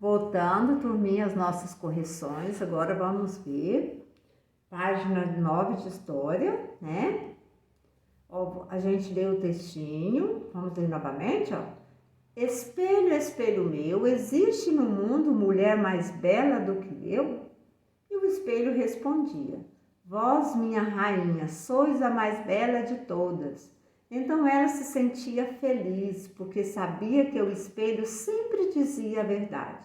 Voltando, turminha, as nossas correções. Agora vamos ver página 9 de história, né? Ó, a gente leu o textinho, vamos ler novamente, ó. Espelho, espelho meu, existe no mundo mulher mais bela do que eu? E o espelho respondia: vós, minha rainha, sois a mais bela de todas. Então ela se sentia feliz, porque sabia que o espelho sempre dizia a verdade.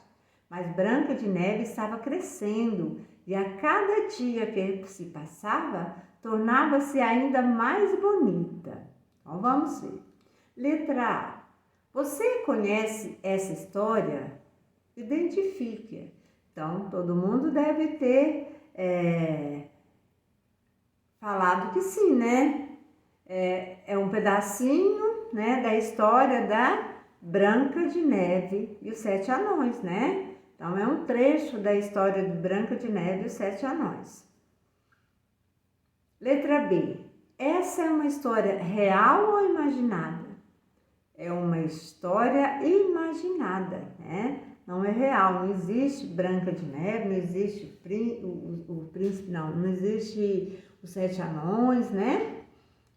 Mas Branca de Neve estava crescendo, e a cada dia que se passava, tornava-se ainda mais bonita. Então vamos ver. Letra A. Você conhece essa história? Identifique. Então, todo mundo deve ter falado que sim, né? É um pedacinho, né, da história da Branca de Neve e os Sete Anões, né? Então, é um trecho da história de Branca de Neve e os Sete Anões. Letra B. Essa é uma história real ou imaginada? É uma história imaginada, né? Não é real, não existe Branca de Neve, não existe o príncipe, não existe os Sete Anões, né?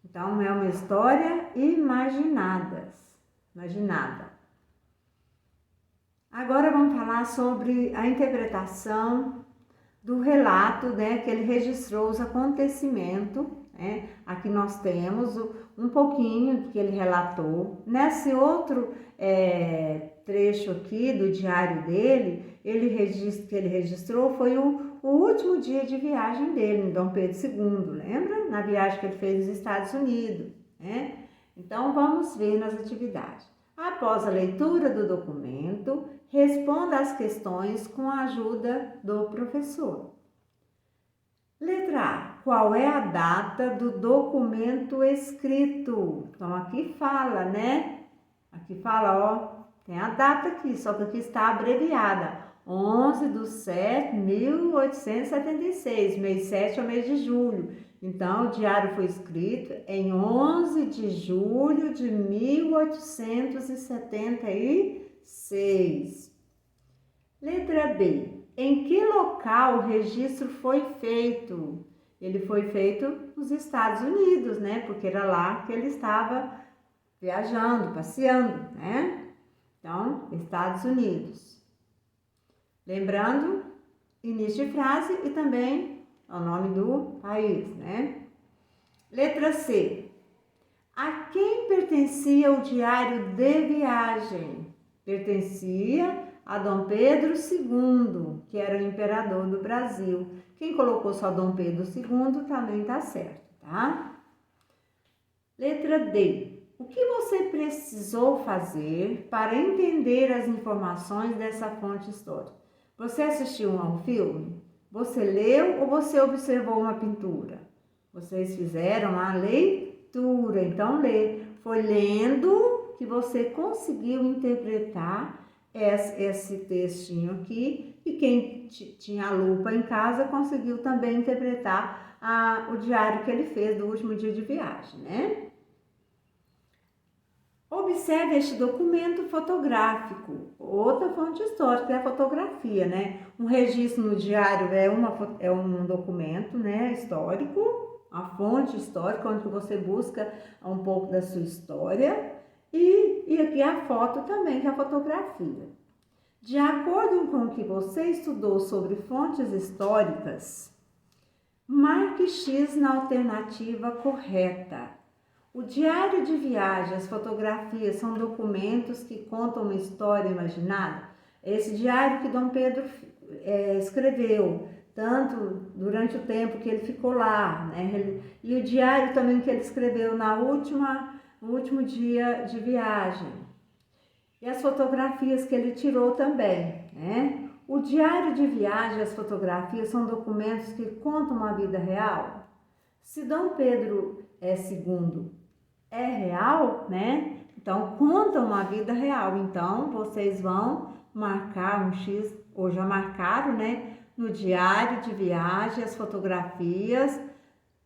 Então, é uma história imaginada. Agora vamos falar sobre a interpretação do relato, né, que ele registrou os acontecimentos, né? Aqui nós temos um pouquinho que ele relatou. Nesse outro trecho aqui do diário dele, que ele registrou foi o último dia de viagem dele, em Dom Pedro II, lembra? Na viagem que ele fez nos Estados Unidos, né? Então, vamos ver nas atividades. Após a leitura do documento, responda às questões com a ajuda do professor. Letra A. Qual é a data do documento escrito? Então, aqui fala, né? Aqui fala, ó, tem a data aqui, só que aqui está abreviada. 11/7/1876, mês 7 ao mês de julho. Então, o diário foi escrito em 11 de julho de 1876. Letra B. Em que local o registro foi feito? Ele foi feito nos Estados Unidos, né? Porque era lá que ele estava viajando, passeando, né? Então, Estados Unidos. Lembrando, início de frase e também o nome do país, né? Letra C. A quem pertencia o diário de viagem? Pertencia a Dom Pedro II, que era o imperador do Brasil. Quem colocou só Dom Pedro II também está certo, tá? Letra D. O que você precisou fazer para entender as informações dessa fonte histórica? Você assistiu a um filme? Você leu ou você observou uma pintura? Vocês fizeram a leitura, então foi lendo que você conseguiu interpretar esse textinho aqui, e quem tinha a lupa em casa conseguiu também interpretar o diário que ele fez do último dia de viagem, né? Observe este documento fotográfico, outra fonte histórica é a fotografia, né? Um registro no diário é um documento, né, histórico, a fonte histórica, onde você busca um pouco da sua história, e aqui a foto também, que é a fotografia. De acordo com o que você estudou sobre fontes históricas, marque X na alternativa correta. O diário de viagem, as fotografias são documentos que contam uma história imaginada. Esse diário que Dom Pedro escreveu, tanto durante o tempo que ele ficou lá, né? E o diário também que ele escreveu no último dia de viagem. E as fotografias que ele tirou também, né? O diário de viagem, as fotografias são documentos que contam uma vida real. Se Dom Pedro II é real, né? Então, conta uma vida real. Então, vocês vão marcar um X, ou já marcaram, né? No diário de viagem, as fotografias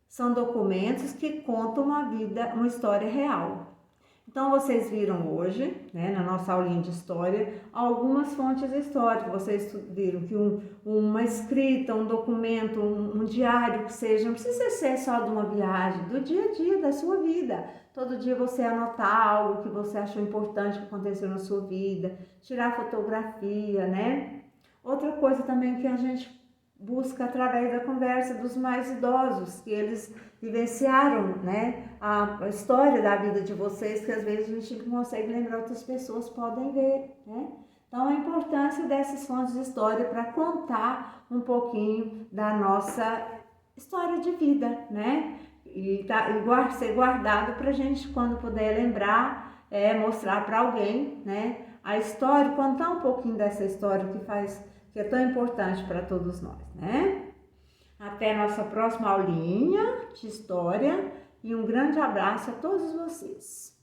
são documentos que contam uma história real. Então, vocês viram hoje, né, na nossa aulinha de história, algumas fontes históricas. Vocês viram que uma escrita, um documento, um diário que seja, não precisa ser só de uma viagem, do dia a dia, da sua vida. Todo dia você anotar algo que você achou importante que aconteceu na sua vida, tirar fotografia, né? Outra coisa também que a gente busca através da conversa dos mais idosos, que eles vivenciaram, né, a história da vida de vocês, que às vezes a gente não consegue lembrar, outras pessoas podem ver, né? Então, a importância dessas fontes de história para contar um pouquinho da nossa história de vida, né? E ser guardado para a gente, quando puder lembrar, mostrar para alguém, né, a história, contar um pouquinho dessa história que é tão importante para todos nós, né? Até nossa próxima aulinha de história e um grande abraço a todos vocês.